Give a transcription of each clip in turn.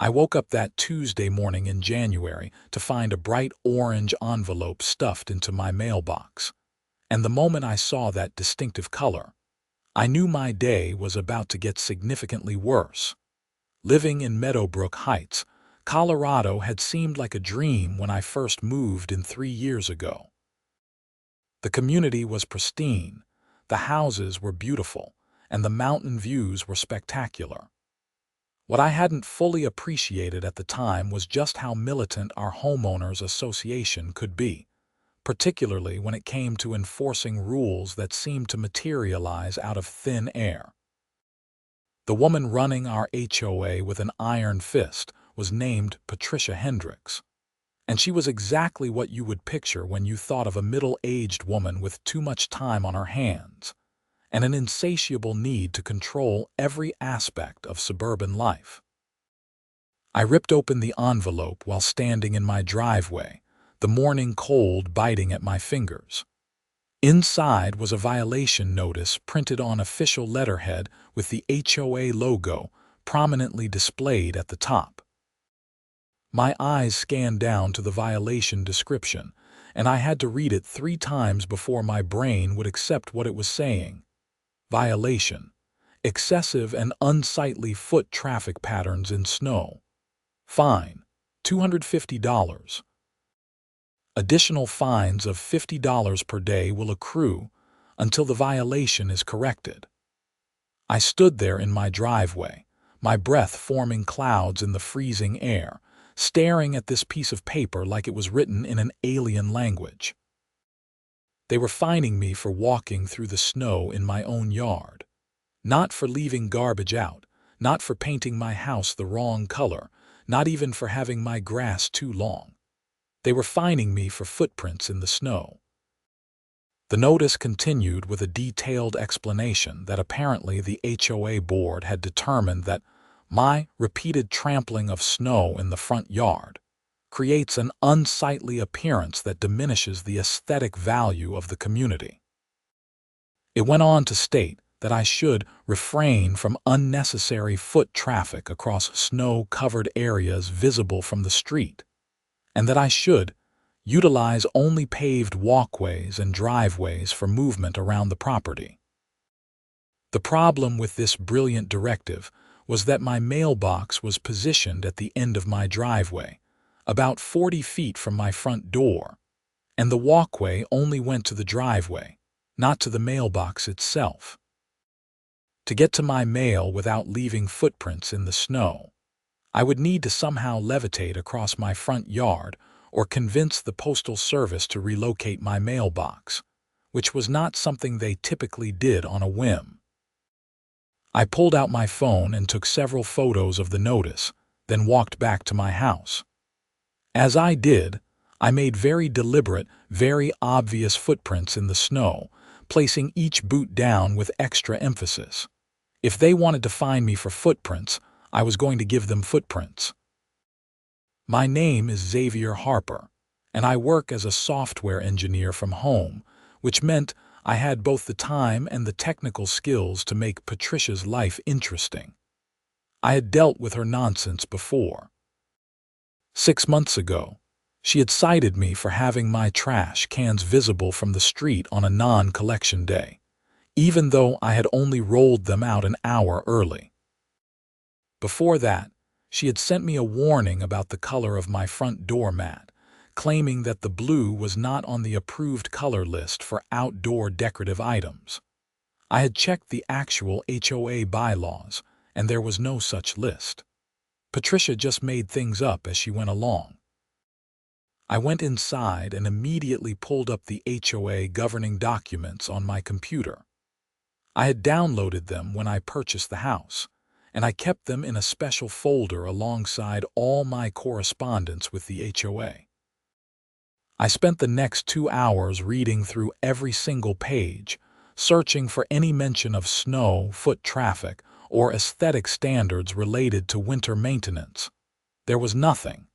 I woke up that Tuesday morning in January to find a bright orange envelope stuffed into my mailbox. And the moment I saw that distinctive color, I knew my day was about to get significantly worse. Living in Meadowbrook Heights, Colorado had seemed like a dream when I first moved in 3 years ago. The community was pristine, the houses were beautiful, and the mountain views were spectacular. What I hadn't fully appreciated at the time was just how militant our homeowners association could be, particularly when it came to enforcing rules that seemed to materialize out of thin air. The woman running our HOA with an iron fist was named Patricia Hendricks, and she was exactly what you would picture when you thought of a middle-aged woman with too much time on her hands and an insatiable need to control every aspect of suburban life. I ripped open the envelope while standing in my driveway, the morning cold biting at my fingers. Inside was a violation notice printed on official letterhead with the HOA logo prominently displayed at the top. My eyes scanned down to the violation description, and I had to read it 3 times before my brain would accept what it was saying. Violation: excessive and unsightly foot traffic patterns in snow. Fine: $250. Additional fines of $50 per day will accrue until the violation is corrected. I stood there in my driveway, my breath forming clouds in the freezing air, staring at this piece of paper like it was written in an alien language. They were fining me for walking through the snow in my own yard, not for leaving garbage out, not for painting my house the wrong color, not even for having my grass too long. They were fining me for footprints in the snow. The notice continued with a detailed explanation that apparently the HOA board had determined that my repeated trampling of snow in the front yard creates an unsightly appearance that diminishes the aesthetic value of the community. It went on to state that I should refrain from unnecessary foot traffic across snow-covered areas visible from the street, and that I should utilize only paved walkways and driveways for movement around the property. The problem with this brilliant directive was that my mailbox was positioned at the end of my driveway, about 40 feet from my front door, and the walkway only went to the driveway, not to the mailbox itself. To get to my mail without leaving footprints in the snow, I would need to somehow levitate across my front yard or convince the Postal Service to relocate my mailbox, which was not something they typically did on a whim. I pulled out my phone and took several photos of the notice, then walked back to my house. As I did, I made very deliberate, very obvious footprints in the snow, placing each boot down with extra emphasis. If they wanted to find me for footprints, I was going to give them footprints. My name is Xavier Harper, and I work as a software engineer from home, which meant I had both the time and the technical skills to make Patricia's life interesting. I had dealt with her nonsense before. 6 months ago, she had cited me for having my trash cans visible from the street on a non-collection day, even though I had only rolled them out an hour early. Before that, she had sent me a warning about the color of my front doormat, claiming that the blue was not on the approved color list for outdoor decorative items. I had checked the actual HOA bylaws, and there was no such list. Patricia just made things up as she went along. I went inside and immediately pulled up the HOA governing documents on my computer. I had downloaded them when I purchased the house, and I kept them in a special folder alongside all my correspondence with the HOA. I spent the next 2 hours reading through every single page, searching for any mention of snow, foot traffic, or aesthetic standards related to winter maintenance. There was nothing.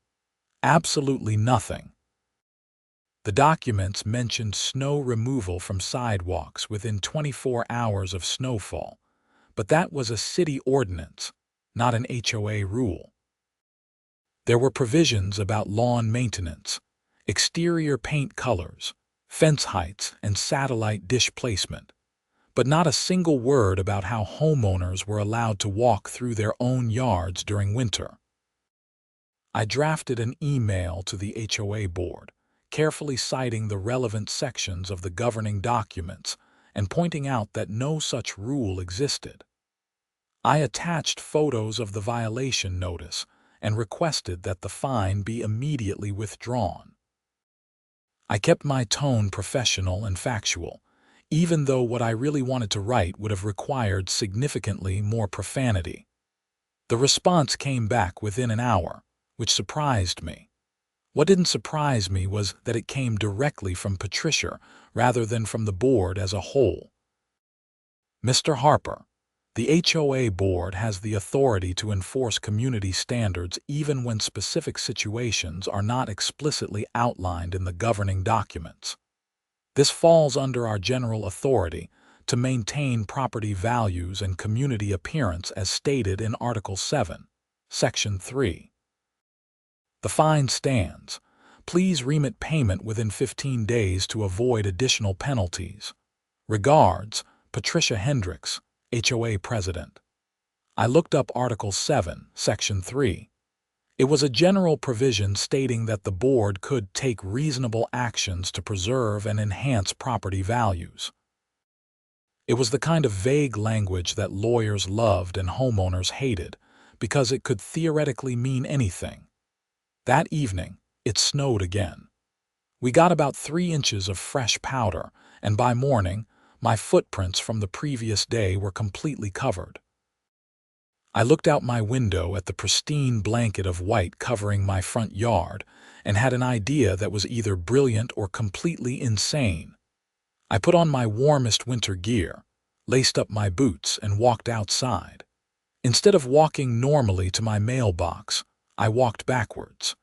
Absolutely nothing. The documents mentioned snow removal from sidewalks within 24 hours of snowfall, but that was a city ordinance, not an HOA rule. There were provisions about lawn maintenance, exterior paint colors, fence heights, and satellite dish placement, but not a single word about how homeowners were allowed to walk through their own yards during winter. I drafted an email to the HOA board, carefully citing the relevant sections of the governing documents and pointing out that no such rule existed. I attached photos of the violation notice and requested that the fine be immediately withdrawn. I kept my tone professional and factual, even though what I really wanted to write would have required significantly more profanity. The response came back within an hour, which surprised me. What didn't surprise me was that it came directly from Patricia rather than from the board as a whole. Mr. Harper, the HOA board has the authority to enforce community standards even when specific situations are not explicitly outlined in the governing documents. This falls under our general authority to maintain property values and community appearance as stated in Article 7, Section 3. The fine stands. Please remit payment within 15 days to avoid additional penalties. Regards, Patricia Hendricks, HOA President. I looked up Article 7, Section 3. It was a general provision stating that the board could take reasonable actions to preserve and enhance property values. It was the kind of vague language that lawyers loved and homeowners hated because it could theoretically mean anything. That evening, it snowed again. We got about 3 inches of fresh powder, and by morning, my footprints from the previous day were completely covered. I looked out my window at the pristine blanket of white covering my front yard and had an idea that was either brilliant or completely insane. I put on my warmest winter gear, laced up my boots, and walked outside. Instead of walking normally to my mailbox, I walked backwards.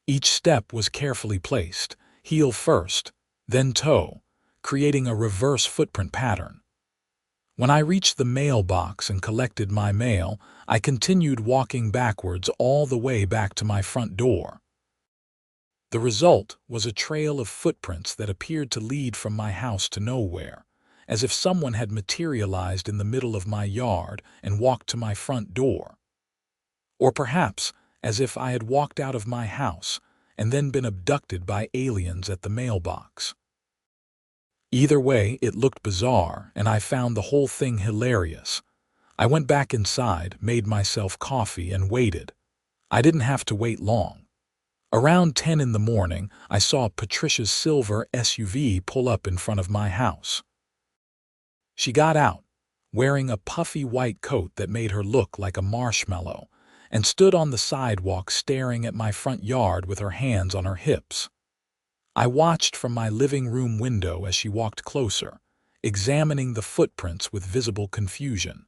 Each step was carefully placed, heel first, then toe, creating a reverse footprint pattern. When I reached the mailbox and collected my mail, I continued walking backwards all the way back to my front door. The result was a trail of footprints that appeared to lead from my house to nowhere, as if someone had materialized in the middle of my yard and walked to my front door. Or perhaps as if I had walked out of my house and then been abducted by aliens at the mailbox. Either way, it looked bizarre, and I found the whole thing hilarious. I went back inside, made myself coffee, and waited. I didn't have to wait long. Around 10 in the morning, I saw Patricia's silver SUV pull up in front of my house. She got out, wearing a puffy white coat that made her look like a marshmallow, and stood on the sidewalk staring at my front yard with her hands on her hips. I watched from my living room window as she walked closer, examining the footprints with visible confusion.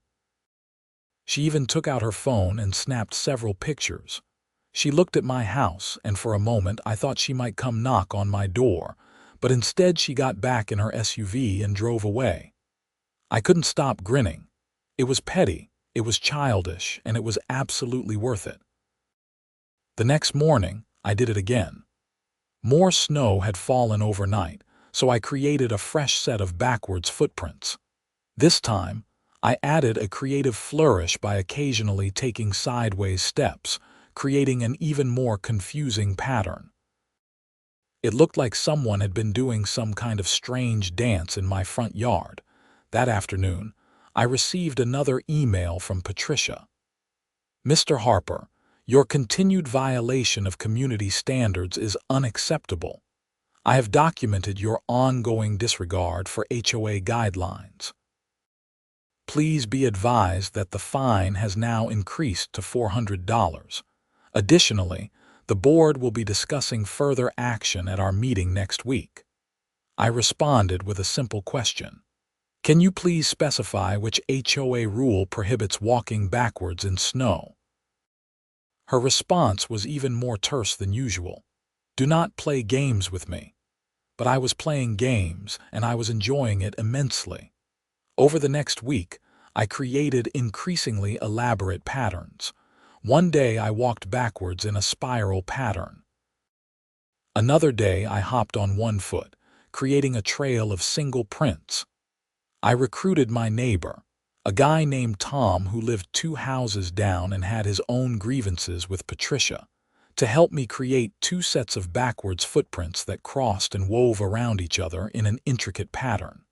She even took out her phone and snapped several pictures. She looked at my house, and for a moment I thought she might come knock on my door, but instead she got back in her SUV and drove away. I couldn't stop grinning. It was petty, it was childish, and it was absolutely worth it. The next morning, I did it again. More snow had fallen overnight, so I created a fresh set of backwards footprints. This time, I added a creative flourish by occasionally taking sideways steps, creating an even more confusing pattern. It looked like someone had been doing some kind of strange dance in my front yard. That afternoon, I received another email from Patricia. Mr. Harper, your continued violation of community standards is unacceptable. I have documented your ongoing disregard for HOA guidelines. Please be advised that the fine has now increased to $400. Additionally, the board will be discussing further action at our meeting next week. I responded with a simple question. Can you please specify which HOA rule prohibits walking backwards in snow? Her response was even more terse than usual. Do not play games with me. But I was playing games, and I was enjoying it immensely. Over the next week, I created increasingly elaborate patterns, One day I walked backwards in a spiral pattern. Another day I hopped on one foot, creating a trail of single prints. I recruited my neighbor, a guy named Tom who lived 2 houses down and had his own grievances with Patricia, to help me create 2 sets of backwards footprints that crossed and wove around each other in an intricate pattern.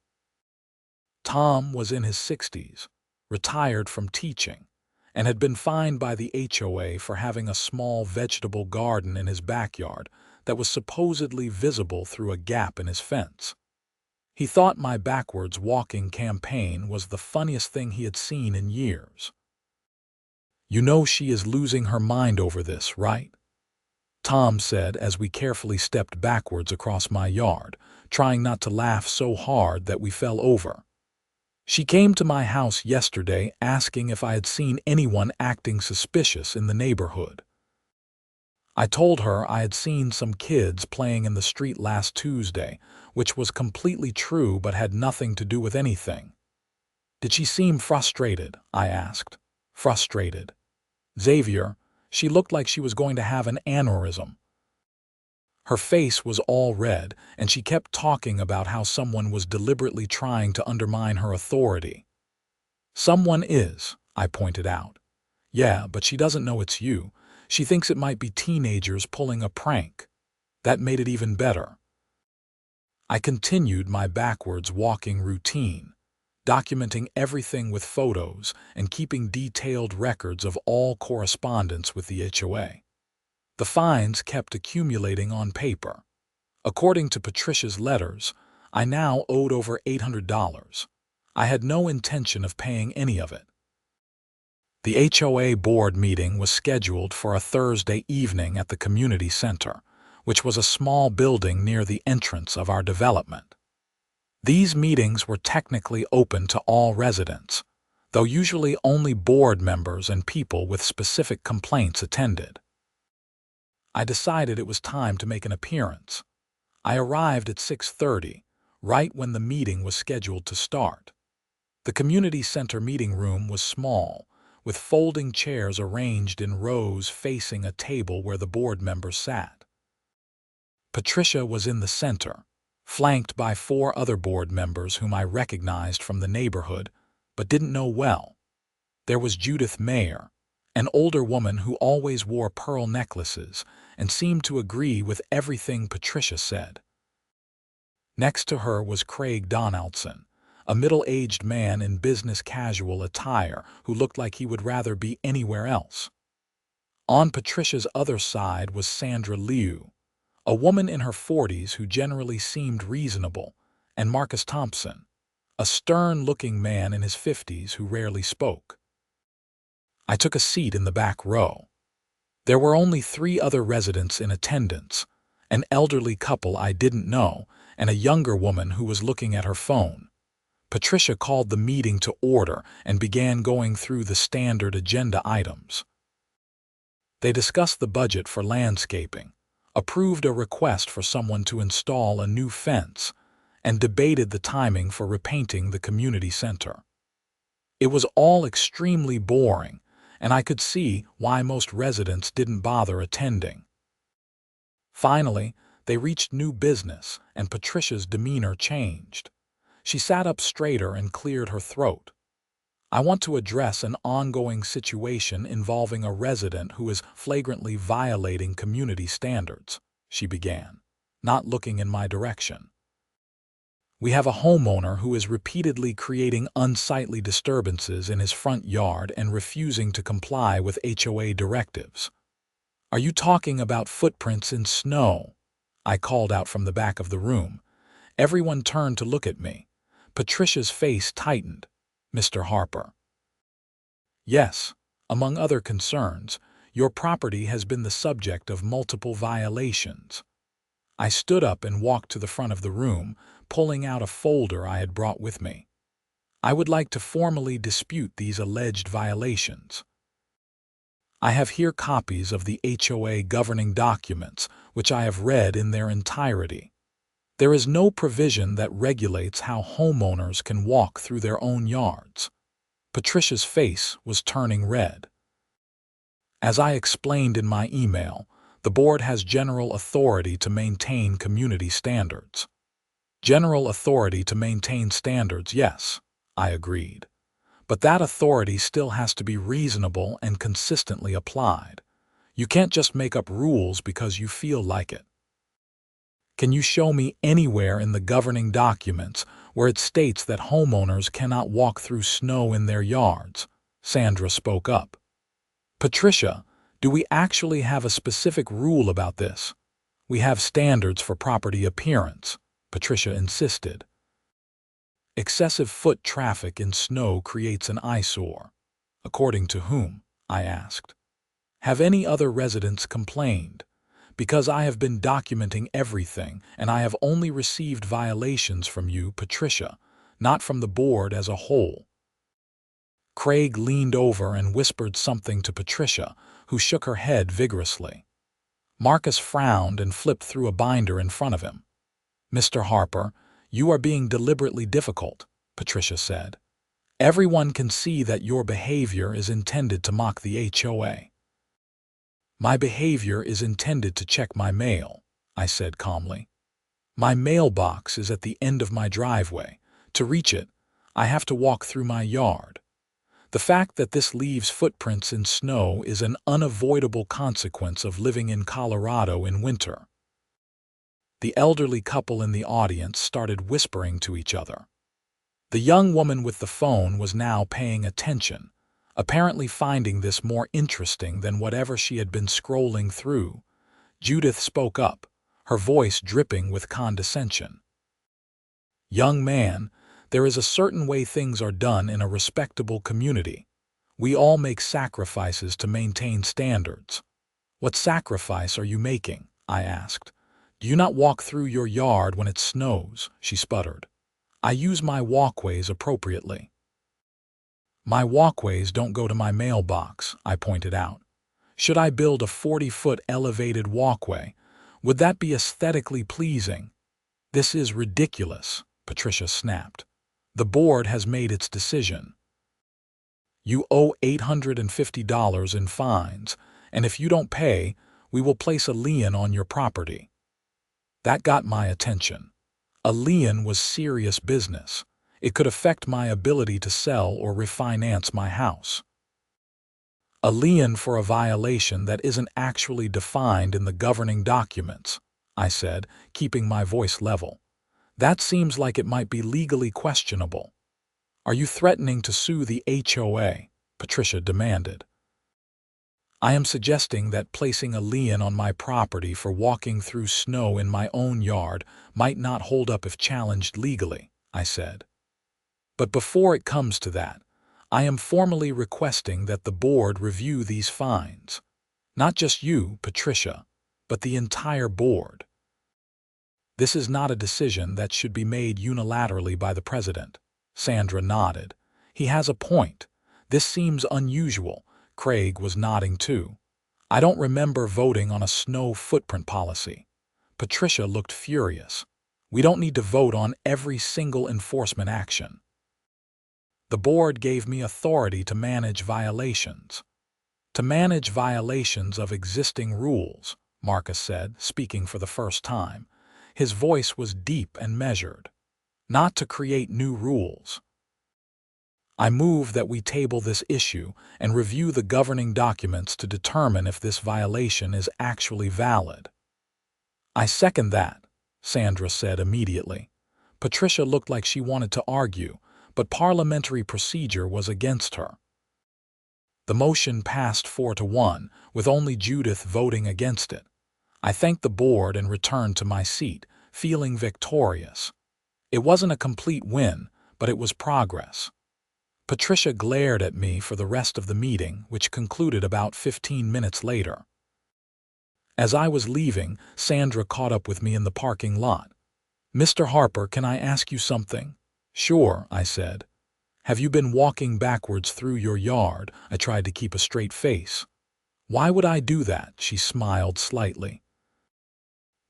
Tom was in his 60s, retired from teaching, and had been fined by the HOA for having a small vegetable garden in his backyard that was supposedly visible through a gap in his fence. He thought my backwards walking campaign was the funniest thing he had seen in years. "You know she is losing her mind over this, right?" Tom said as we carefully stepped backwards across my yard, trying not to laugh so hard that we fell over. "She came to my house yesterday asking if I had seen anyone acting suspicious in the neighborhood. I told her I had seen some kids playing in the street last Tuesday, which was completely true but had nothing to do with anything." "Did she seem frustrated?" I asked. "Frustrated, Xavier, she looked like she was going to have an aneurysm. Her face was all red, and she kept talking about how someone was deliberately trying to undermine her authority." "Someone is," I pointed out. "Yeah, but she doesn't know it's you. She thinks it might be teenagers pulling a prank." That made it even better. I continued my backwards walking routine, documenting everything with photos and keeping detailed records of all correspondence with the HOA. The fines kept accumulating on paper. According to Patricia's letters, I now owed over $800. I had no intention of paying any of it. The HOA board meeting was scheduled for a Thursday evening at the community center, which was a small building near the entrance of our development. These meetings were technically open to all residents, though usually only board members and people with specific complaints attended. I decided it was time to make an appearance. I arrived at 6:30, right when the meeting was scheduled to start. The community center meeting room was small, with folding chairs arranged in rows facing a table where the board members sat. Patricia was in the center, flanked by 4 other board members whom I recognized from the neighborhood, but didn't know well. There was Judith Mayer, an older woman who always wore pearl necklaces and seemed to agree with everything Patricia said. Next to her was Craig Donaldson, a middle-aged man in business casual attire who looked like he would rather be anywhere else. On Patricia's other side was Sandra Liu, a woman in her 40s who generally seemed reasonable, and Marcus Thompson, a stern-looking man in his 50s who rarely spoke. I took a seat in the back row. There were only 3 other residents in attendance, an elderly couple I didn't know, and a younger woman who was looking at her phone. Patricia called the meeting to order and began going through the standard agenda items. They discussed the budget for landscaping, approved a request for someone to install a new fence, and debated the timing for repainting the community center. It was all extremely boring, and I could see why most residents didn't bother attending. Finally, they reached new business, and Patricia's demeanor changed. She sat up straighter and cleared her throat. "I want to address an ongoing situation involving a resident who is flagrantly violating community standards," she began, not looking in my direction. "We have a homeowner who is repeatedly creating unsightly disturbances in his front yard and refusing to comply with HOA directives." "Are you talking about footprints in snow?" I called out from the back of the room. Everyone turned to look at me. Patricia's face tightened. "Mr. Harper." "Yes, among other concerns, your property has been the subject of multiple violations." I stood up and walked to the front of the room, pulling out a folder I had brought with me. "I would like to formally dispute these alleged violations. I have here copies of the HOA governing documents, which I have read in their entirety. There is no provision that regulates how homeowners can walk through their own yards." Patricia's face was turning red. As I explained in my email, the board has general authority to maintain community standards. General authority to maintain standards, yes, I agreed. But that authority still has to be reasonable and consistently applied. You can't just make up rules because you feel like it. Can you show me anywhere in the governing documents where it states that homeowners cannot walk through snow in their yards? Sandra spoke up. Patricia, do we actually have a specific rule about this? We have standards for property appearance, Patricia insisted. Excessive foot traffic in snow creates an eyesore. According to whom? I asked. Have any other residents complained? Because I have been documenting everything and I have only received violations from you, Patricia, not from the board as a whole. Craig leaned over and whispered something to Patricia, who shook her head vigorously. Marcus frowned and flipped through a binder in front of him. Mr. Harper, you are being deliberately difficult, Patricia said. Everyone can see that your behavior is intended to mock the HOA. My behavior is intended to check my mail, I said calmly. My mailbox is at the end of my driveway. To reach it, I have to walk through my yard. The fact that this leaves footprints in snow is an unavoidable consequence of living in Colorado in winter. The elderly couple in the audience started whispering to each other. The young woman with the phone was now paying attention, apparently finding this more interesting than whatever she had been scrolling through. Judith spoke up, her voice dripping with condescension. Young man, there is a certain way things are done in a respectable community. We all make sacrifices to maintain standards. What sacrifice are you making? I asked. Do you not walk through your yard when it snows? She sputtered. I use my walkways appropriately. My walkways don't go to my mailbox, I pointed out. Should I build a 40-foot elevated walkway? Would that be aesthetically pleasing? This is ridiculous, Patricia snapped. The board has made its decision. You owe $850 in fines, and if you don't pay, we will place a lien on your property. That got my attention. A lien was serious business. It could affect my ability to sell or refinance my house. A lien for a violation that isn't actually defined in the governing documents, I said, keeping my voice level. That seems like it might be legally questionable. Are you threatening to sue the HOA? Patricia demanded. I am suggesting that placing a lien on my property for walking through snow in my own yard might not hold up if challenged legally, I said. But before it comes to that, I am formally requesting that the board review these fines. Not just you, Patricia, but the entire board. This is not a decision that should be made unilaterally by the president. Sandra nodded. He has a point. This seems unusual. Craig was nodding too. I don't remember voting on a snow footprint policy. Patricia looked furious. We don't need to vote on every single enforcement action. The board gave me authority to manage violations. To manage violations of existing rules, Marcus said, speaking for the first time. His voice was deep and measured. Not to create new rules. I move that we table this issue and review the governing documents to determine if this violation is actually valid. I second that, Sandra said immediately. Patricia looked like she wanted to argue, but parliamentary procedure was against her. The motion passed 4-1, with only Judith voting against it. I thanked the board and returned to my seat, feeling victorious. It wasn't a complete win, but it was progress. Patricia glared at me for the rest of the meeting, which concluded about 15 minutes later. As I was leaving, Sandra caught up with me in the parking lot. Mr. Harper, can I ask you something? Sure, I said. Have you been walking backwards through your yard? I tried to keep a straight face. Why would I do that? She smiled slightly.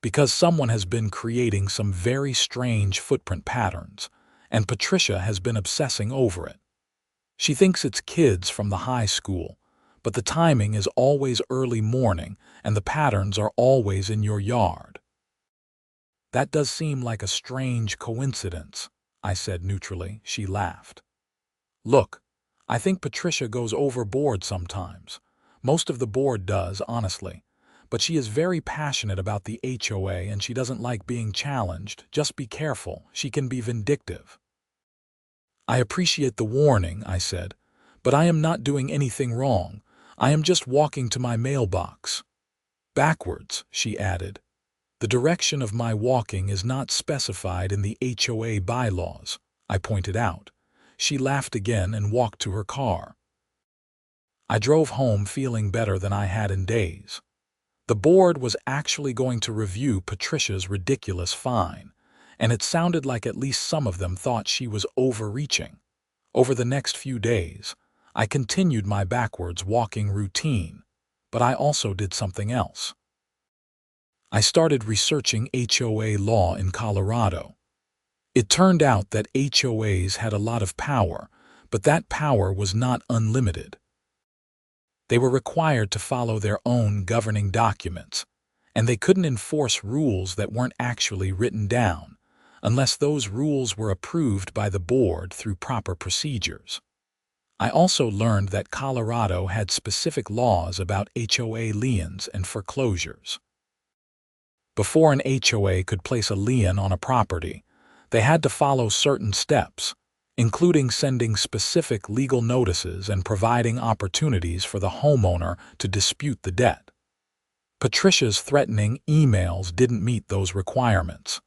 Because someone has been creating some very strange footprint patterns, and Patricia has been obsessing over it. She thinks it's kids from the high school, but the timing is always early morning and the patterns are always in your yard. That does seem like a strange coincidence, I said neutrally. She laughed. Look, I think Patricia goes overboard sometimes. Most of the board does, honestly. But she is very passionate about the HOA and she doesn't like being challenged. Just be careful, she can be vindictive. I appreciate the warning, I said, but I am not doing anything wrong. I am just walking to my mailbox. Backwards, she added. The direction of my walking is not specified in the HOA bylaws, I pointed out. She laughed again and walked to her car. I drove home feeling better than I had in days. The board was actually going to review Patricia's ridiculous fine, and it sounded like at least some of them thought she was overreaching. Over the next few days, I continued my backwards walking routine, but I also did something else. I started researching HOA law in Colorado. It turned out that HOAs had a lot of power, but that power was not unlimited. They were required to follow their own governing documents, and they couldn't enforce rules that weren't actually written down, unless those rules were approved by the board through proper procedures. I also learned that Colorado had specific laws about HOA liens and foreclosures. Before an HOA could place a lien on a property, they had to follow certain steps, including sending specific legal notices and providing opportunities for the homeowner to dispute the debt. Patricia's threatening emails didn't meet those requirements.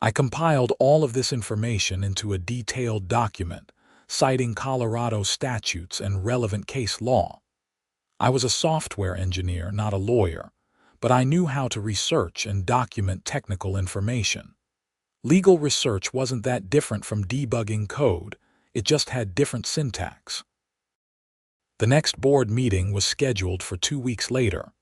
I compiled all of this information into a detailed document, citing Colorado statutes and relevant case law. I was a software engineer, not a lawyer, but I knew how to research and document technical information. Legal research wasn't that different from debugging code, it just had different syntax. The next board meeting was scheduled for 2 weeks later.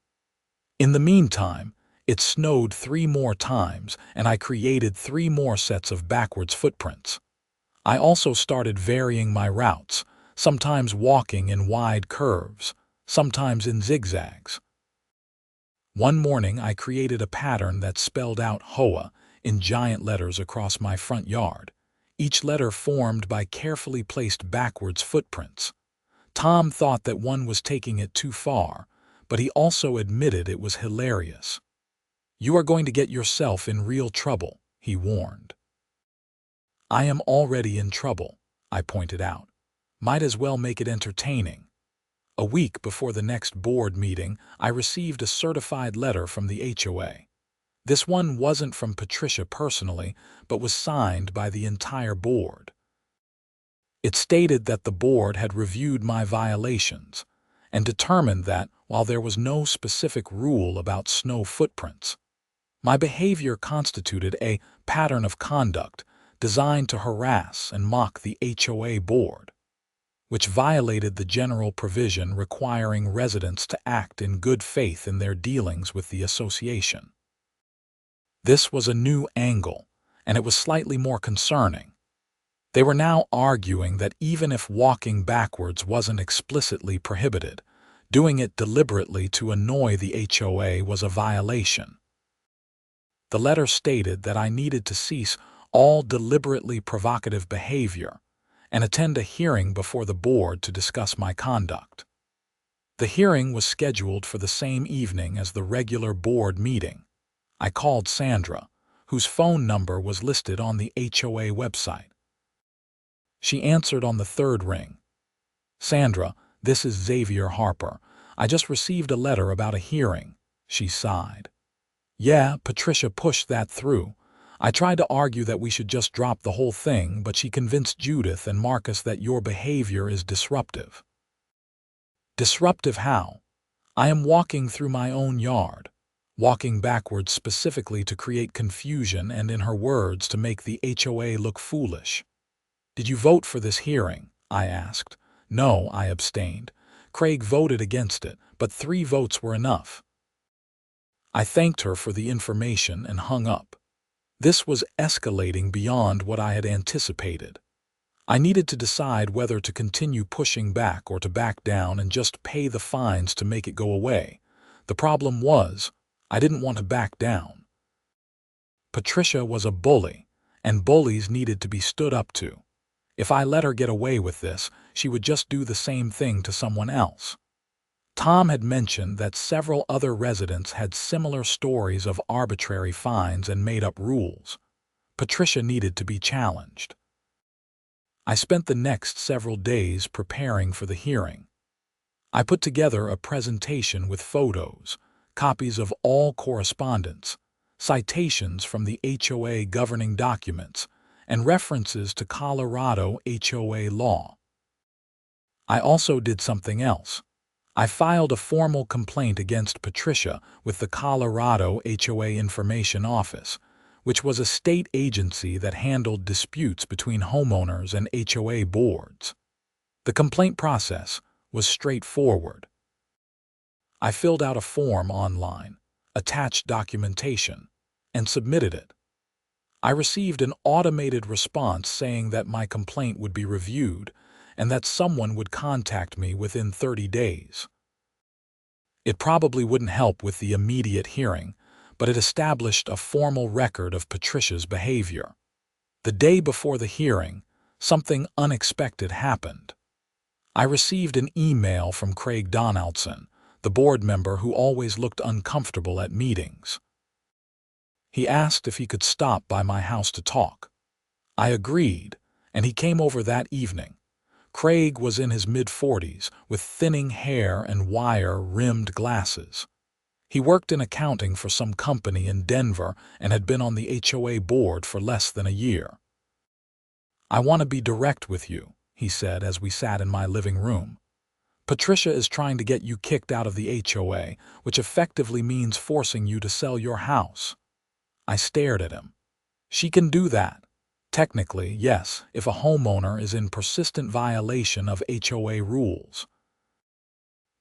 In the meantime, it snowed 3 more times and I created 3 more sets of backwards footprints. I also started varying my routes, sometimes walking in wide curves, sometimes in zigzags. One morning I created a pattern that spelled out HOA in giant letters across my front yard, each letter formed by carefully placed backwards footprints. Tom thought that one was taking it too far, but he also admitted it was hilarious. "You are going to get yourself in real trouble," he warned. "I am already in trouble," I pointed out. "Might as well make it entertaining." A week before the next board meeting, I received a certified letter from the HOA. This one wasn't from Patricia personally, but was signed by the entire board. It stated that the board had reviewed my violations and determined that, while there was no specific rule about snow footprints, my behavior constituted a pattern of conduct designed to harass and mock the HOA board, which violated the general provision requiring residents to act in good faith in their dealings with the association. This was a new angle, and it was slightly more concerning. They were now arguing that even if walking backwards wasn't explicitly prohibited, doing it deliberately to annoy the HOA was a violation. The letter stated that I needed to cease all deliberately provocative behavior and attend a hearing before the board to discuss my conduct. The hearing was scheduled for the same evening as the regular board meeting. I called Sandra, whose phone number was listed on the HOA website. She answered on the 3rd ring. "Sandra, this is Xavier Harper. I just received a letter about a hearing," she sighed. "Yeah, Patricia pushed that through. I tried to argue that we should just drop the whole thing, but she convinced Judith and Marcus that your behavior is disruptive." "Disruptive how? I am walking through my own yard, walking backwards specifically to create confusion and, in her words, to make the HOA look foolish." "Did you vote for this hearing?" I asked. "No," I abstained. "Craig voted against it, but 3 votes were enough." I thanked her for the information and hung up. This was escalating beyond what I had anticipated. I needed to decide whether to continue pushing back or to back down and just pay the fines to make it go away. The problem was, I didn't want to back down. Patricia was a bully, and bullies needed to be stood up to. If I let her get away with this, she would just do the same thing to someone else. Tom had mentioned that several other residents had similar stories of arbitrary fines and made-up rules. Patricia needed to be challenged. I spent the next several days preparing for the hearing. I put together a presentation with photos, copies of all correspondence, citations from the HOA governing documents, and references to Colorado HOA law. I also did something else. I filed a formal complaint against Patricia with the Colorado HOA Information Office, which was a state agency that handled disputes between homeowners and HOA boards. The complaint process was straightforward. I filled out a form online, attached documentation, and submitted it. I received an automated response saying that my complaint would be reviewed and that someone would contact me within 30 days. It probably wouldn't help with the immediate hearing, but it established a formal record of Patricia's behavior. The day before the hearing, something unexpected happened. I received an email from Craig Donaldson, the board member who always looked uncomfortable at meetings. He asked if he could stop by my house to talk. I agreed, and he came over that evening. Craig was in his mid-40s, with thinning hair and wire-rimmed glasses. He worked in accounting for some company in Denver and had been on the HOA board for less than a year. "I want to be direct with you," he said as we sat in my living room. "Patricia is trying to get you kicked out of the HOA, which effectively means forcing you to sell your house." I stared at him. "She can do that. Technically, yes, if a homeowner is in persistent violation of HOA rules.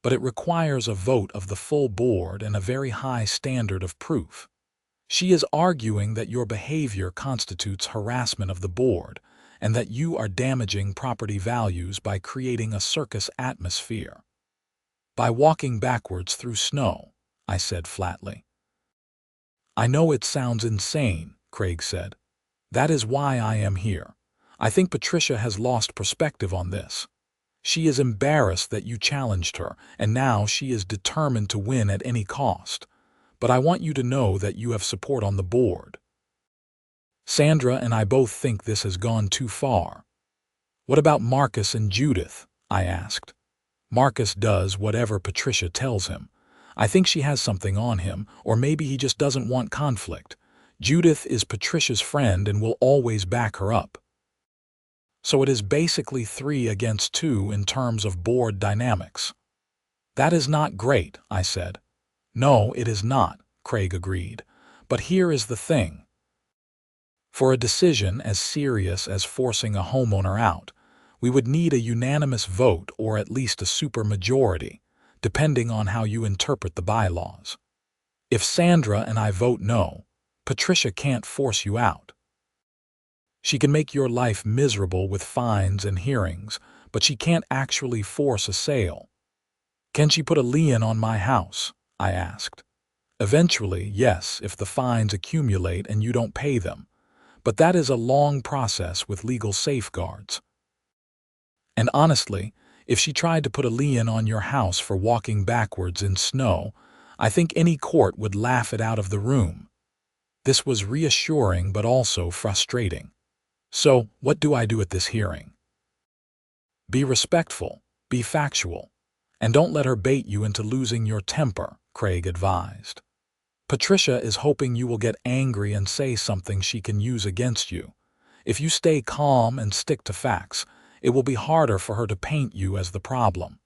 But it requires a vote of the full board and a very high standard of proof. She is arguing that your behavior constitutes harassment of the board and that you are damaging property values by creating a circus atmosphere." "By walking backwards through snow," I said flatly. "I know it sounds insane," Craig said. "That is why I am here. I think Patricia has lost perspective on this. She is embarrassed that you challenged her, and now she is determined to win at any cost. But I want you to know that you have support on the board." "Sandra and I both think this has gone too far." "What about Marcus and Judith?" I asked. "Marcus does whatever Patricia tells him. I think she has something on him, or maybe he just doesn't want conflict. Judith is Patricia's friend and will always back her up." "So it is basically 3 against 2 in terms of board dynamics." "That is not great," I said. "No, it is not," Craig agreed. "But here is the thing. For a decision as serious as forcing a homeowner out, we would need a unanimous vote or at least a supermajority, depending on how you interpret the bylaws. If Sandra and I vote no, Patricia can't force you out. She can make your life miserable with fines and hearings, but she can't actually force a sale." "Can she put a lien on my house?" I asked. "Eventually, yes, if the fines accumulate and you don't pay them. But that is a long process with legal safeguards. And honestly, if she tried to put a lien on your house for walking backwards in snow, I think any court would laugh it out of the room." This was reassuring but also frustrating. "So, what do I do at this hearing?" "Be respectful, be factual, and don't let her bait you into losing your temper," Craig advised. "Patricia is hoping you will get angry and say something she can use against you. If you stay calm and stick to facts, it will be harder for her to paint you as the problem."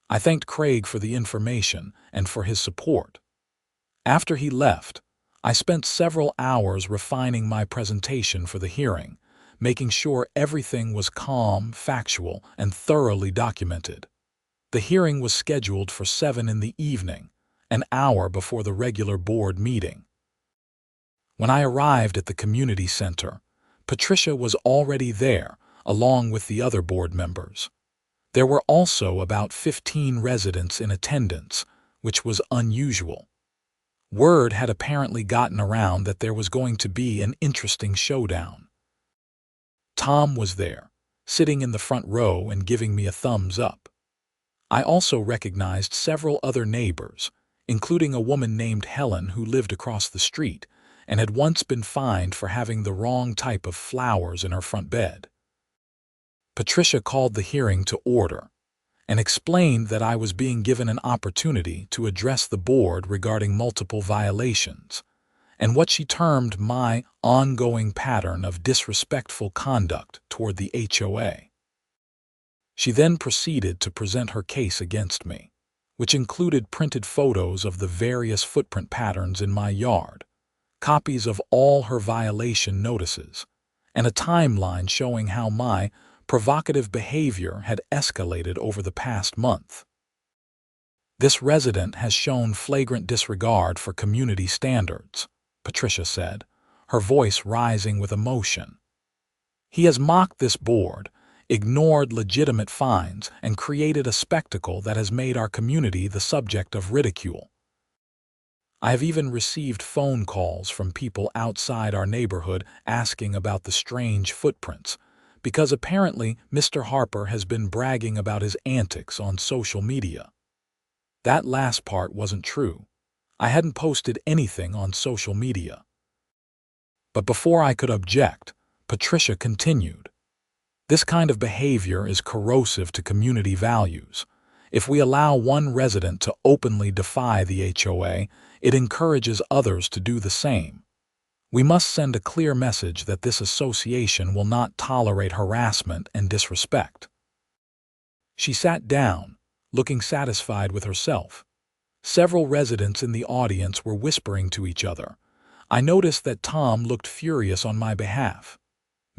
I thanked Craig for the information and for his support. After he left, I spent several hours refining my presentation for the hearing, making sure everything was calm, factual, and thoroughly documented. The hearing was scheduled for 7 in the evening, an hour before the regular board meeting. When I arrived at the community center, Patricia was already there, along with the other board members. There were also about 15 residents in attendance, which was unusual. Word had apparently gotten around that there was going to be an interesting showdown. Tom was there, sitting in the front row and giving me a thumbs up. I also recognized several other neighbors, including a woman named Helen who lived across the street and had once been fined for having the wrong type of flowers in her front bed. Patricia called the hearing to order and explained that I was being given an opportunity to address the board regarding multiple violations and what she termed my ongoing pattern of disrespectful conduct toward the HOA. She then proceeded to present her case against me, which included printed photos of the various footprint patterns in my yard, copies of all her violation notices, and a timeline showing how my provocative behavior had escalated over the past month. This resident has shown flagrant disregard for community standards, Patricia said, her voice rising with emotion. He has mocked this board, ignored legitimate fines, and created a spectacle that has made our community the subject of ridicule. I have even received phone calls from people outside our neighborhood asking about the strange footprints, because apparently Mr. Harper has been bragging about his antics on social media. That last part wasn't true. I hadn't posted anything on social media. But before I could object, Patricia continued. This kind of behavior is corrosive to community values. If we allow one resident to openly defy the HOA, it encourages others to do the same. We must send a clear message that this association will not tolerate harassment and disrespect. She sat down, looking satisfied with herself. Several residents in the audience were whispering to each other. I noticed that Tom looked furious on my behalf.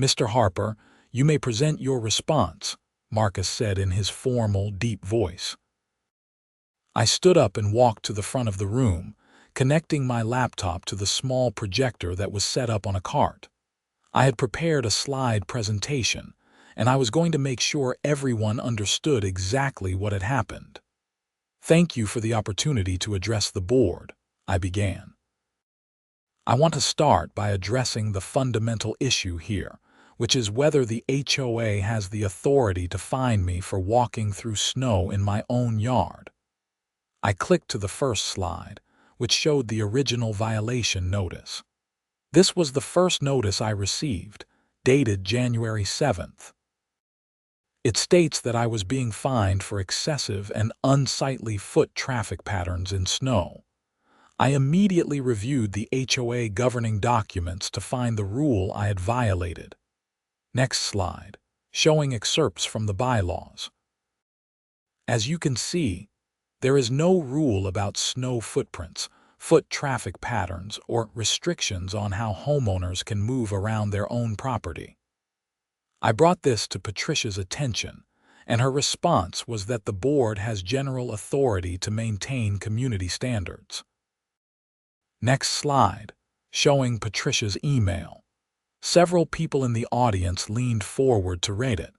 "Mr. Harper, you may present your response," Marcus said in his formal, deep voice. I stood up and walked to the front of the room, connecting my laptop to the small projector that was set up on a cart. I had prepared a slide presentation, and I was going to make sure everyone understood exactly what had happened. "Thank you for the opportunity to address the board," I began. "I want to start by addressing the fundamental issue here, which is whether the HOA has the authority to fine me for walking through snow in my own yard." I clicked to the first slide, which showed the original violation notice. This was the first notice I received, dated January 7th. It states that I was being fined for excessive and unsightly foot traffic patterns in snow. I immediately reviewed the HOA governing documents to find the rule I had violated. Next slide, showing excerpts from the bylaws. As you can see, there is no rule about snow footprints, foot traffic patterns, or restrictions on how homeowners can move around their own property. I brought this to Patricia's attention, and her response was that the board has general authority to maintain community standards. Next slide, showing Patricia's email. Several people in the audience leaned forward to read it.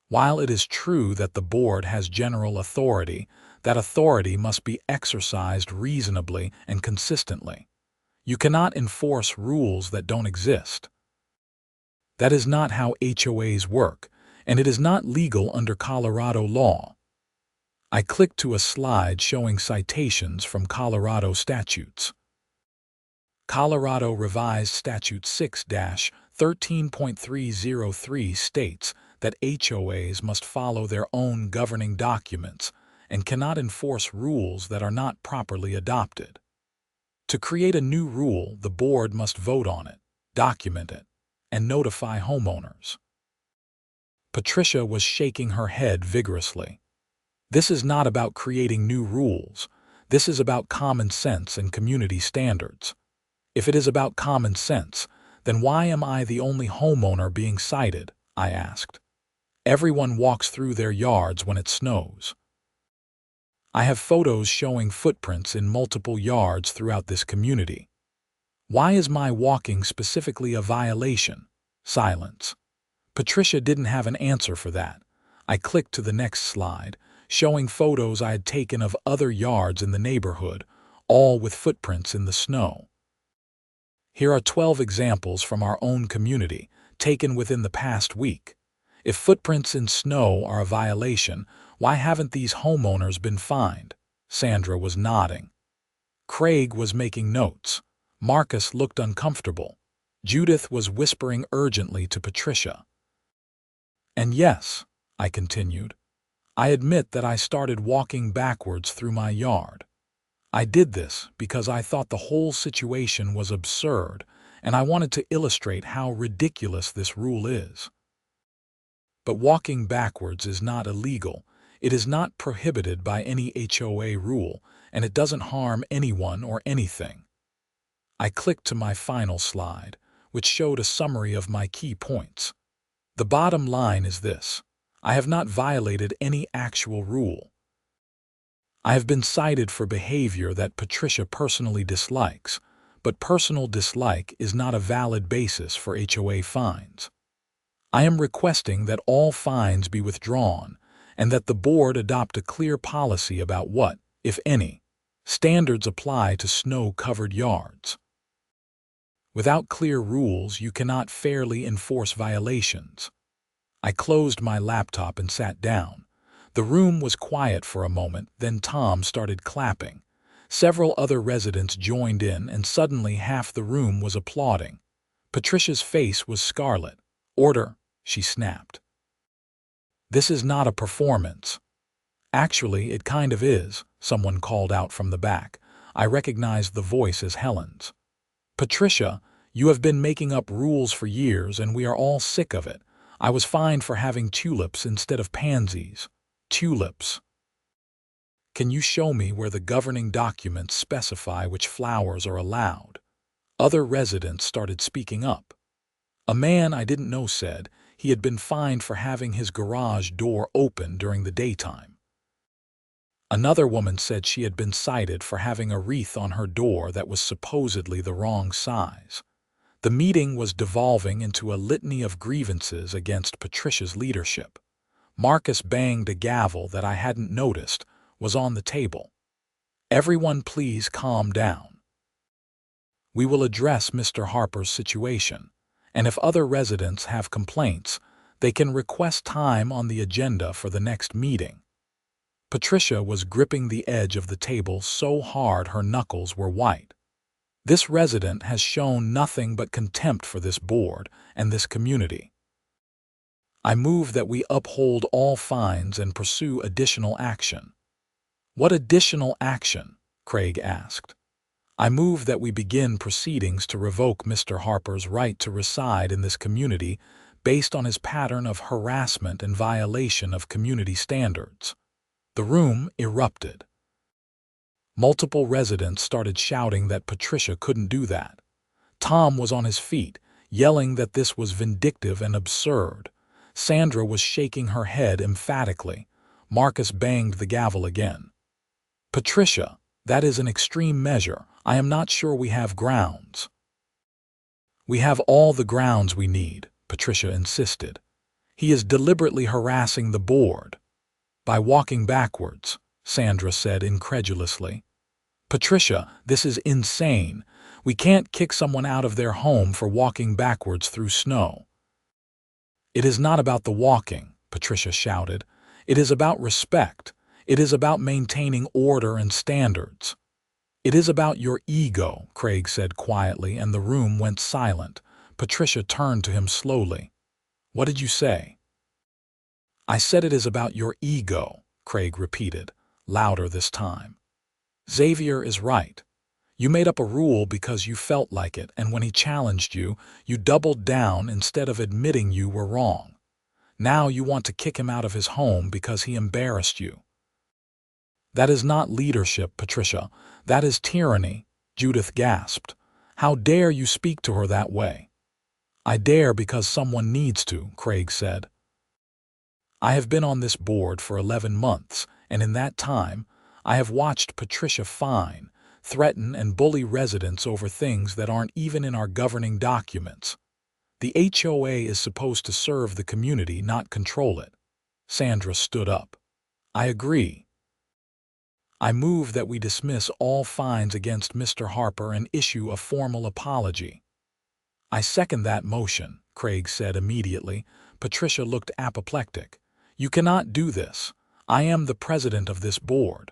While it is true that the board has general authority, that authority must be exercised reasonably and consistently. You cannot enforce rules that don't exist. That is not how HOAs work, and it is not legal under Colorado law. I clicked to a slide showing citations from Colorado statutes. Colorado Revised Statute 6-13.303 states that HOAs must follow their own governing documents and cannot enforce rules that are not properly adopted. To create a new rule, the board must vote on it, document it, and notify homeowners. Patricia was shaking her head vigorously. This is not about creating new rules. This is about common sense and community standards. If it is about common sense, then why am I the only homeowner being cited? I asked. Everyone walks through their yards when it snows. I have photos showing footprints in multiple yards throughout this community. Why is my walking specifically a violation? Silence. Patricia didn't have an answer for that. I clicked to the next slide, showing photos I had taken of other yards in the neighborhood, all with footprints in the snow. Here are 12 examples from our own community, taken within the past week. If footprints in snow are a violation, why haven't these homeowners been fined? Sandra was nodding. Craig was making notes. Marcus looked uncomfortable. Judith was whispering urgently to Patricia. And yes, I continued, I admit that I started walking backwards through my yard. I did this because I thought the whole situation was absurd, and I wanted to illustrate how ridiculous this rule is. But walking backwards is not illegal. It is not prohibited by any HOA rule, and it doesn't harm anyone or anything. I clicked to my final slide, which showed a summary of my key points. The bottom line is this: I have not violated any actual rule. I have been cited for behavior that Patricia personally dislikes, but personal dislike is not a valid basis for HOA fines. I am requesting that all fines be withdrawn and that the board adopt a clear policy about what, if any, standards apply to snow-covered yards. Without clear rules, you cannot fairly enforce violations. I closed my laptop and sat down. The room was quiet for a moment, then Tom started clapping. Several other residents joined in, and suddenly half the room was applauding. Patricia's face was scarlet. "Order," she snapped. "This is not a performance." "Actually, it kind of is," someone called out from the back. I recognized the voice as Helen's. "Patricia, you have been making up rules for years, and we are all sick of it. I was fined for having tulips instead of pansies." "Tulips? Can you show me where the governing documents specify which flowers are allowed?" Other residents started speaking up. A man I didn't know said he had been fined for having his garage door open during the daytime. Another woman said she had been cited for having a wreath on her door that was supposedly the wrong size. The meeting was devolving into a litany of grievances against Patricia's leadership. Marcus banged a gavel that I hadn't noticed was on the table. "Everyone please calm down. We will address Mr. Harper's situation, and if other residents have complaints, they can request time on the agenda for the next meeting." Patricia was gripping the edge of the table so hard her knuckles were white. This resident has shown nothing but contempt for this board and this community. I move that we uphold all fines and pursue additional action. "What additional action?" Craig asked. "I move that we begin proceedings to revoke Mr. Harper's right to reside in this community based on his pattern of harassment and violation of community standards." The room erupted. Multiple residents started shouting that Patricia couldn't do that. Tom was on his feet, yelling that this was vindictive and absurd. Sandra was shaking her head emphatically. Marcus banged the gavel again. "Patricia, that is an extreme measure. I am not sure we have grounds." "We have all the grounds we need," Patricia insisted. "He is deliberately harassing the board." "By walking backwards," Sandra said incredulously. "Patricia, this is insane. We can't kick someone out of their home for walking backwards through snow." "It is not about the walking," Patricia shouted. "It is about respect. It is about maintaining order and standards." "It is about your ego," Craig said quietly, and the room went silent. Patricia turned to him slowly. "What did you say?" "I said it is about your ego," Craig repeated, louder this time. "Xavier is right. You made up a rule because you felt like it, and when he challenged you, you doubled down instead of admitting you were wrong. Now you want to kick him out of his home because he embarrassed you." "That is not leadership, Patricia. That is tyranny," Judith gasped. "How dare you speak to her that way?" "I dare because someone needs to," Craig said. "I have been on this board for 11 months, and in that time, I have watched Patricia fine, threaten, and bully residents over things that aren't even in our governing documents. The HOA is supposed to serve the community, not control it. Sandra stood up. I agree. I move that we dismiss all fines against Mr. Harper and issue a formal apology. I second that motion, Craig said immediately. Patricia looked apoplectic. You cannot do this. I am the president of this board.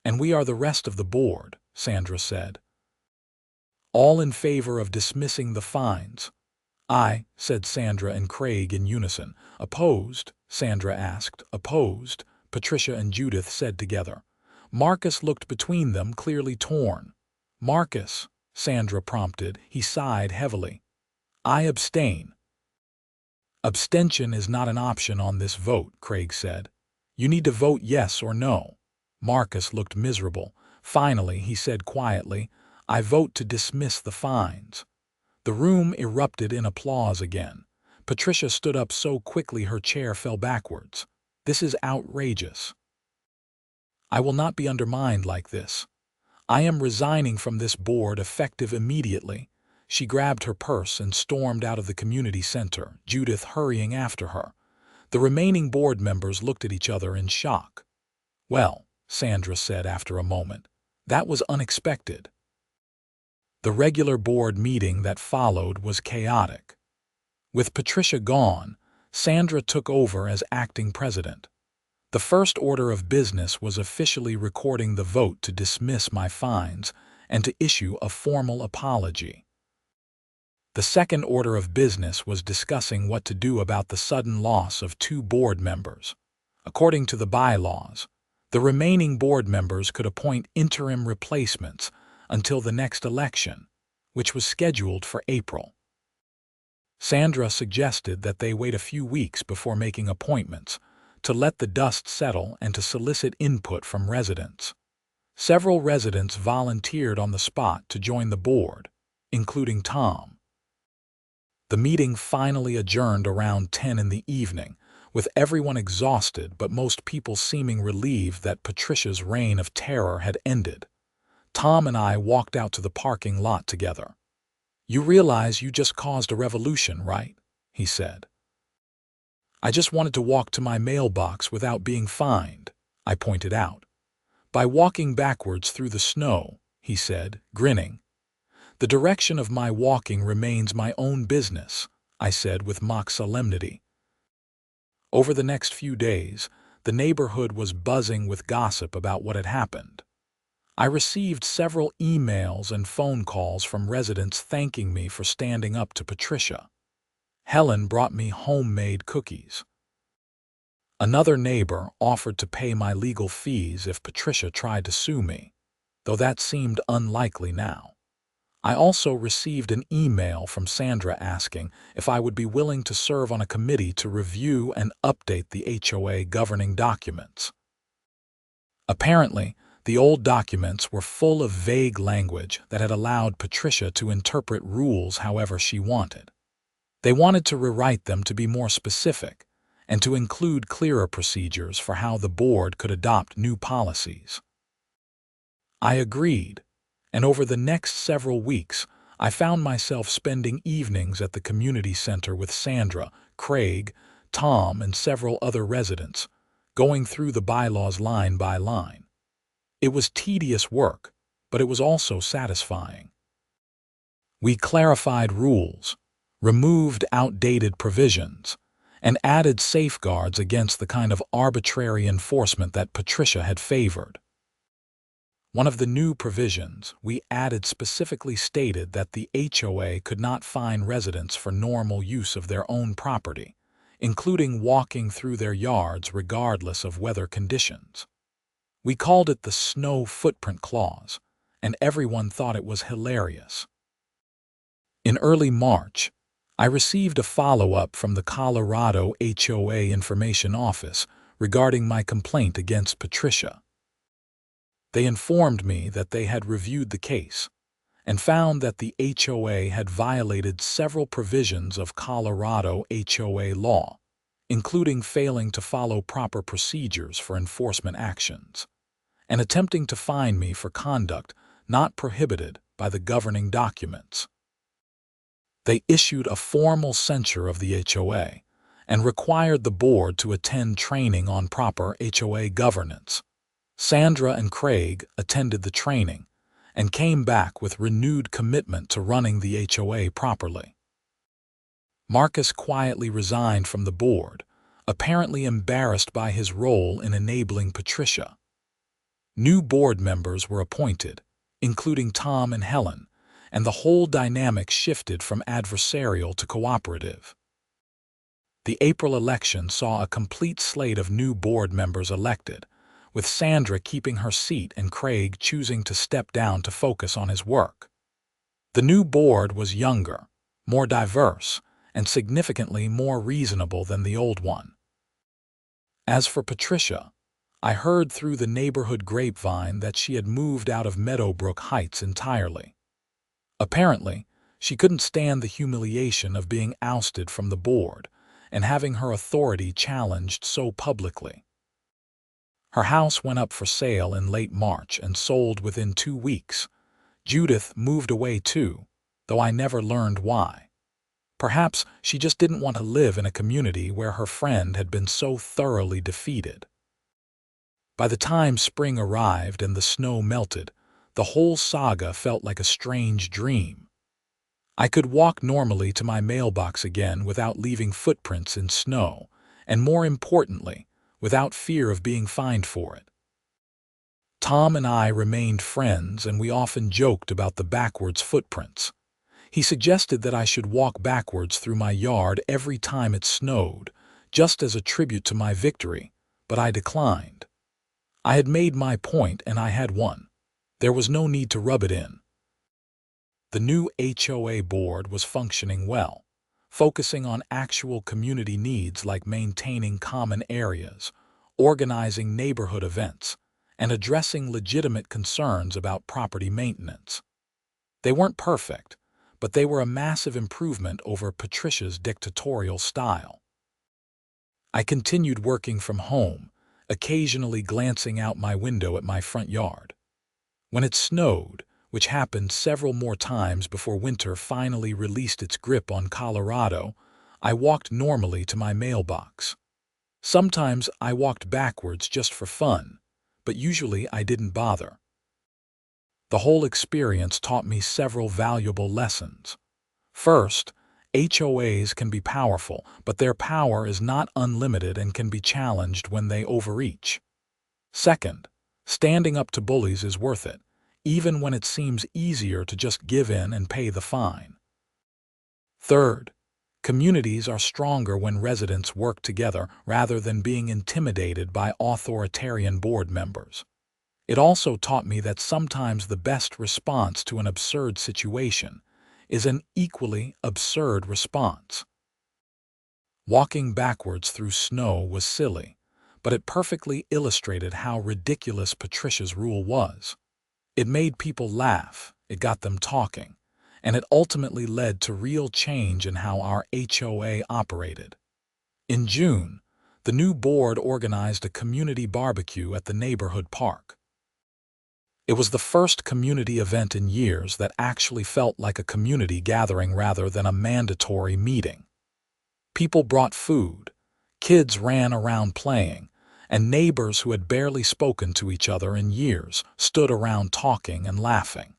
And we are the rest of the board, Sandra said. All in favor of dismissing the fines? Aye, said Sandra and Craig in unison. Opposed? Sandra asked. Opposed? Patricia and Judith said together. Marcus looked between them, clearly torn. Marcus, Sandra prompted. He sighed heavily. I abstain. Abstention is not an option on this vote, Craig said. You need to vote yes or no. Marcus looked miserable. Finally, he said quietly, I vote to dismiss the fines. The room erupted in applause again. Patricia stood up so quickly her chair fell backwards. This is outrageous. I will not be undermined like this. I am resigning from this board effective immediately. She grabbed her purse and stormed out of the community center, Judith hurrying after her. The remaining board members looked at each other in shock. Well, Sandra said after a moment, that was unexpected. The regular board meeting that followed was chaotic. With Patricia gone, Sandra took over as acting president. The first order of business was officially recording the vote to dismiss my fines and to issue a formal apology. The second order of business was discussing what to do about the sudden loss of 2 board members. According to the bylaws, the remaining board members could appoint interim replacements until the next election, which was scheduled for April. Sandra suggested that they wait a few weeks before making appointments, to let the dust settle and to solicit input from residents. Several residents volunteered on the spot to join the board, including Tom. The meeting finally adjourned around 10 in the evening, with everyone exhausted but most people seeming relieved that Patricia's reign of terror had ended. Tom and I walked out to the parking lot together. You realize you just caused a revolution, right? He said. I just wanted to walk to my mailbox without being fined, I pointed out. By walking backwards through the snow, he said, grinning. The direction of my walking remains my own business, I said with mock solemnity. Over the next few days, the neighborhood was buzzing with gossip about what had happened. I received several emails and phone calls from residents thanking me for standing up to Patricia. Helen brought me homemade cookies. Another neighbor offered to pay my legal fees if Patricia tried to sue me, though that seemed unlikely now. I also received an email from Sandra asking if I would be willing to serve on a committee to review and update the HOA governing documents. Apparently, the old documents were full of vague language that had allowed Patricia to interpret rules however she wanted. They wanted to rewrite them to be more specific and to include clearer procedures for how the board could adopt new policies. I agreed, and over the next several weeks, I found myself spending evenings at the community center with Sandra, Craig, Tom, and several other residents, going through the bylaws line by line. It was tedious work, but it was also satisfying. We clarified rules, removed outdated provisions, and added safeguards against the kind of arbitrary enforcement that Patricia had favored. One of the new provisions we added specifically stated that the HOA could not fine residents for normal use of their own property, including walking through their yards regardless of weather conditions. We called it the Snow Footprint Clause, and everyone thought it was hilarious. In early March, I received a follow-up from the Colorado HOA Information Office regarding my complaint against Patricia. They informed me that they had reviewed the case and found that the HOA had violated several provisions of Colorado HOA law, including failing to follow proper procedures for enforcement actions, and attempting to fine me for conduct not prohibited by the governing documents. They issued a formal censure of the HOA and required the board to attend training on proper HOA governance. Sandra and Craig attended the training and came back with renewed commitment to running the HOA properly. Marcus quietly resigned from the board, apparently embarrassed by his role in enabling Patricia. New board members were appointed, including Tom and Helen, and the whole dynamic shifted from adversarial to cooperative. The April election saw a complete slate of new board members elected, with Sandra keeping her seat and Craig choosing to step down to focus on his work. The new board was younger, more diverse, and significantly more reasonable than the old one. As for Patricia, I heard through the neighborhood grapevine that she had moved out of Meadowbrook Heights entirely. Apparently, she couldn't stand the humiliation of being ousted from the board and having her authority challenged so publicly. Her house went up for sale in late March and sold within 2 weeks. Judith moved away too, though I never learned why. Perhaps she just didn't want to live in a community where her friend had been so thoroughly defeated. By the time spring arrived and the snow melted, the whole saga felt like a strange dream. I could walk normally to my mailbox again without leaving footprints in snow, and more importantly, without fear of being fined for it. Tom and I remained friends, and we often joked about the backwards footprints. He suggested that I should walk backwards through my yard every time it snowed, just as a tribute to my victory, but I declined. I had made my point and I had won. There was no need to rub it in. The new HOA board was functioning well, focusing on actual community needs like maintaining common areas, organizing neighborhood events, and addressing legitimate concerns about property maintenance. They weren't perfect, but they were a massive improvement over Patricia's dictatorial style. I continued working from home, occasionally glancing out my window at my front yard. When it snowed, which happened several more times before winter finally released its grip on Colorado, I walked normally to my mailbox. Sometimes I walked backwards just for fun, but usually I didn't bother. The whole experience taught me several valuable lessons. First, HOAs can be powerful, but their power is not unlimited and can be challenged when they overreach. Second, standing up to bullies is worth it, even when it seems easier to just give in and pay the fine. Third, communities are stronger when residents work together rather than being intimidated by authoritarian board members. It also taught me that sometimes the best response to an absurd situation is an equally absurd response. Walking backwards through snow was silly, but it perfectly illustrated how ridiculous Patricia's rule was. It made people laugh, it got them talking, and it ultimately led to real change in how our HOA operated. In June, the new board organized a community barbecue at the neighborhood park. It was the first community event in years that actually felt like a community gathering rather than a mandatory meeting. People brought food, kids ran around playing, and neighbors who had barely spoken to each other in years stood around talking and laughing.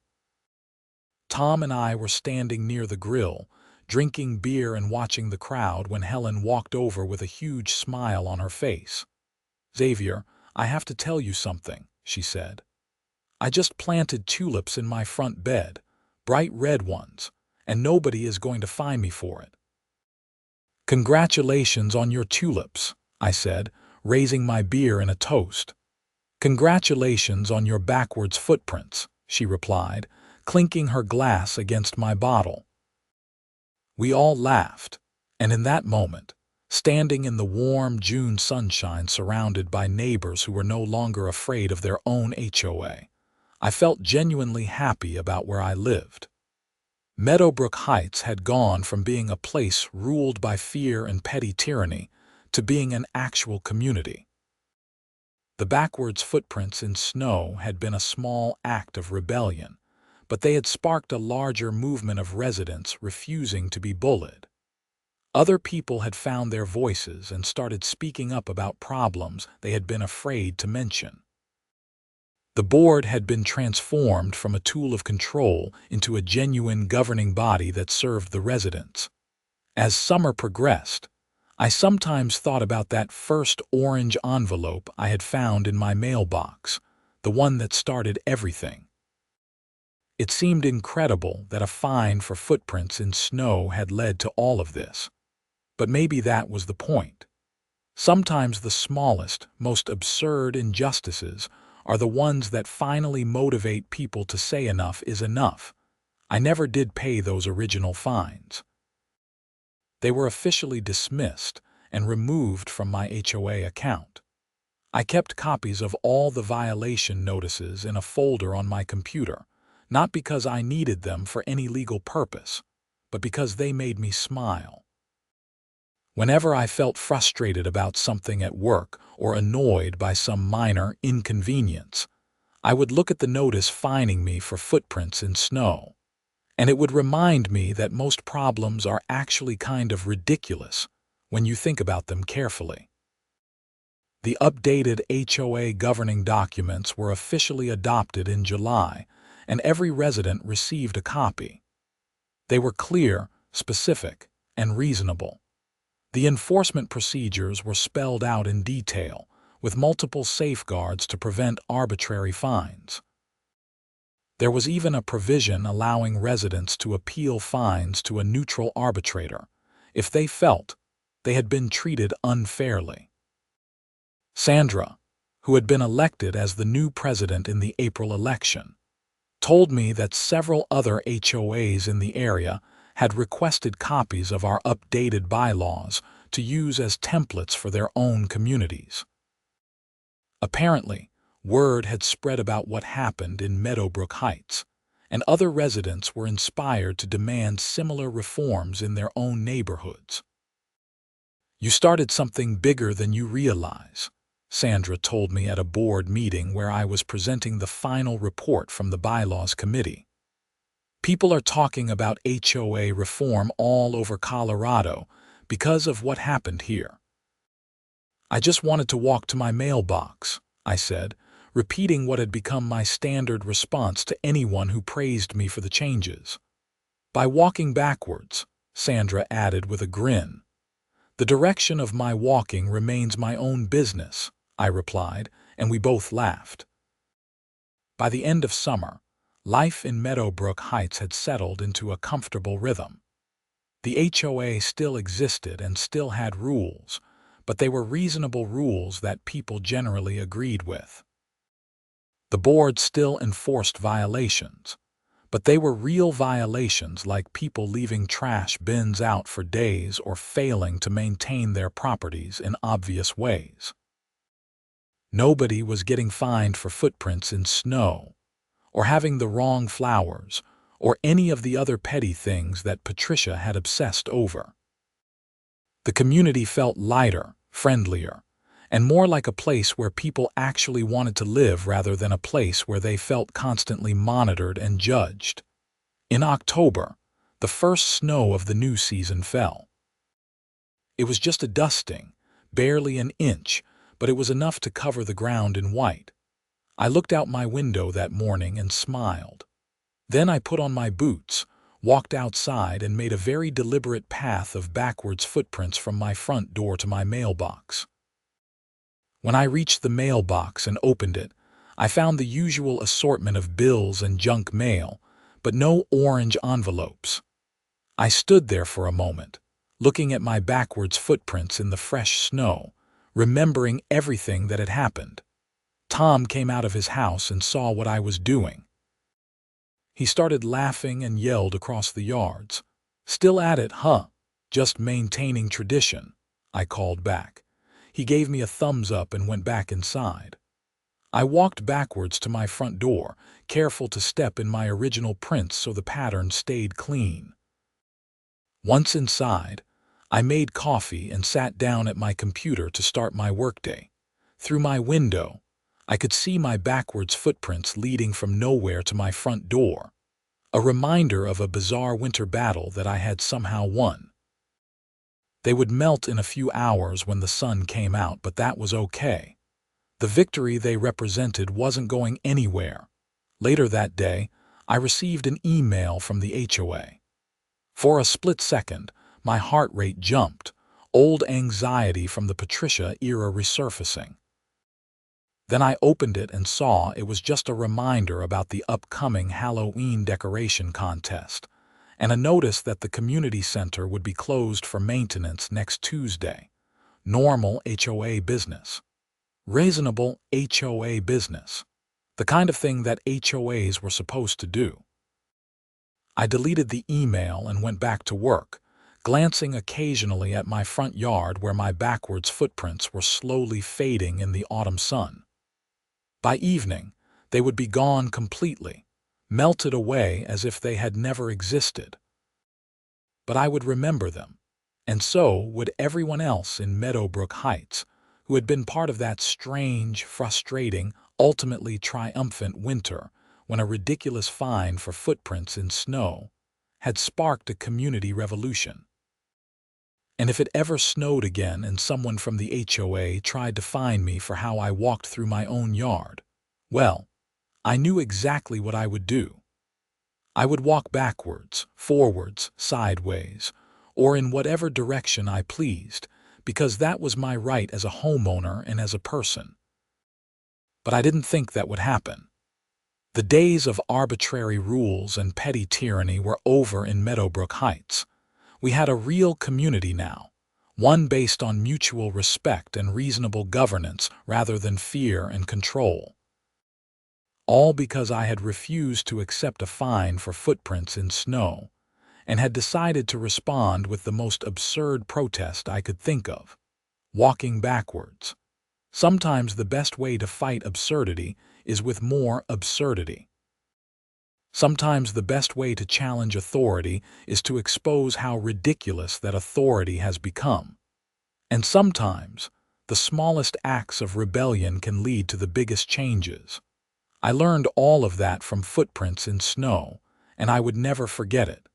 Tom and I were standing near the grill, drinking beer and watching the crowd when Helen walked over with a huge smile on her face. "Xavier, I have to tell you something," she said. "I just planted tulips in my front bed, bright red ones, and nobody is going to fine me for it." "Congratulations on your tulips," I said, raising my beer in a toast. "Congratulations on your backwards footprints," she replied, clinking her glass against my bottle. We all laughed, and in that moment, standing in the warm June sunshine surrounded by neighbors who were no longer afraid of their own HOA, I felt genuinely happy about where I lived. Meadowbrook Heights had gone from being a place ruled by fear and petty tyranny to being an actual community. The backwards footprints in snow had been a small act of rebellion, but they had sparked a larger movement of residents refusing to be bullied. Other people had found their voices and started speaking up about problems they had been afraid to mention. The board had been transformed from a tool of control into a genuine governing body that served the residents. As summer progressed, I sometimes thought about that first orange envelope I had found in my mailbox, the one that started everything. It seemed incredible that a fine for footprints in snow had led to all of this. But maybe that was the point. Sometimes the smallest, most absurd injustices are the ones that finally motivate people to say enough is enough. I never did pay those original fines. They were officially dismissed and removed from my HOA account. I kept copies of all the violation notices in a folder on my computer, not because I needed them for any legal purpose, but because they made me smile. Whenever I felt frustrated about something at work or annoyed by some minor inconvenience, I would look at the notice fining me for footprints in snow, and it would remind me that most problems are actually kind of ridiculous when you think about them carefully. The updated HOA governing documents were officially adopted in July, and every resident received a copy. They were clear, specific, and reasonable. The enforcement procedures were spelled out in detail, with multiple safeguards to prevent arbitrary fines. There was even a provision allowing residents to appeal fines to a neutral arbitrator if they felt they had been treated unfairly. Sandra, who had been elected as the new president in the April election, told me that several other HOAs in the area had requested copies of our updated bylaws to use as templates for their own communities. Apparently, word had spread about what happened in Meadowbrook Heights, and other residents were inspired to demand similar reforms in their own neighborhoods. "You started something bigger than you realize," Sandra told me at a board meeting where I was presenting the final report from the bylaws committee. "People are talking about HOA reform all over Colorado because of what happened here." "I just wanted to walk to my mailbox," I said, repeating what had become my standard response to anyone who praised me for the changes. "By walking backwards," Sandra added with a grin. "The direction of my walking remains my own business," I replied, and we both laughed. By the end of summer, life in Meadowbrook Heights had settled into a comfortable rhythm. The HOA still existed and still had rules, but they were reasonable rules that people generally agreed with. The board still enforced violations, but they were real violations like people leaving trash bins out for days or failing to maintain their properties in obvious ways. Nobody was getting fined for footprints in snow, or having the wrong flowers, or any of the other petty things that Patricia had obsessed over. The community felt lighter, friendlier, and more like a place where people actually wanted to live rather than a place where they felt constantly monitored and judged. In October, the first snow of the new season fell. It was just a dusting, barely an inch, but it was enough to cover the ground in white. I looked out my window that morning and smiled. Then I put on my boots, walked outside, and made a very deliberate path of backwards footprints from my front door to my mailbox. When I reached the mailbox and opened it, I found the usual assortment of bills and junk mail, but no orange envelopes. I stood there for a moment, looking at my backwards footprints in the fresh snow, remembering everything that had happened. Tom came out of his house and saw what I was doing. He started laughing and yelled across the yards. "Still at it, huh? Just maintaining tradition," I called back. He gave me a thumbs up and went back inside. I walked backwards to my front door, careful to step in my original prints so the pattern stayed clean. Once inside, I made coffee and sat down at my computer to start my workday. Through my window, I could see my backwards footprints leading from nowhere to my front door. a reminder of a bizarre winter battle that I had somehow won. They would melt in a few hours when the sun came out, but that was okay. The victory they represented wasn't going anywhere. Later that day, I received an email from the HOA. For a split second, my heart rate jumped, old anxiety from the Patricia era resurfacing. Then I opened it and saw it was just a reminder about the upcoming Halloween decoration contest, and a notice that the community center would be closed for maintenance next Tuesday. Normal HOA business. Reasonable HOA business. The kind of thing that HOAs were supposed to do. I deleted the email and went back to work, glancing occasionally at my front yard where my backwards footprints were slowly fading in the autumn sun. By evening, they would be gone completely, melted away as if they had never existed. But I would remember them, and so would everyone else in Meadowbrook Heights who had been part of that strange, frustrating, ultimately triumphant winter when a ridiculous fine for footprints in snow had sparked a community revolution. And if it ever snowed again and someone from the HOA tried to fine me for how I walked through my own yard, well, I knew exactly what I would do. I would walk backwards, forwards, sideways, or in whatever direction I pleased, because that was my right as a homeowner and as a person. But I didn't think that would happen. The days of arbitrary rules and petty tyranny were over in Meadowbrook Heights. We had a real community now, one based on mutual respect and reasonable governance rather than fear and control. All because I had refused to accept a fine for footprints in snow and had decided to respond with the most absurd protest I could think of: walking backwards. Sometimes the best way to fight absurdity is with more absurdity. Sometimes the best way to challenge authority is to expose how ridiculous that authority has become. And sometimes the smallest acts of rebellion can lead to the biggest changes. I learned all of that from footprints in snow, and I would never forget it.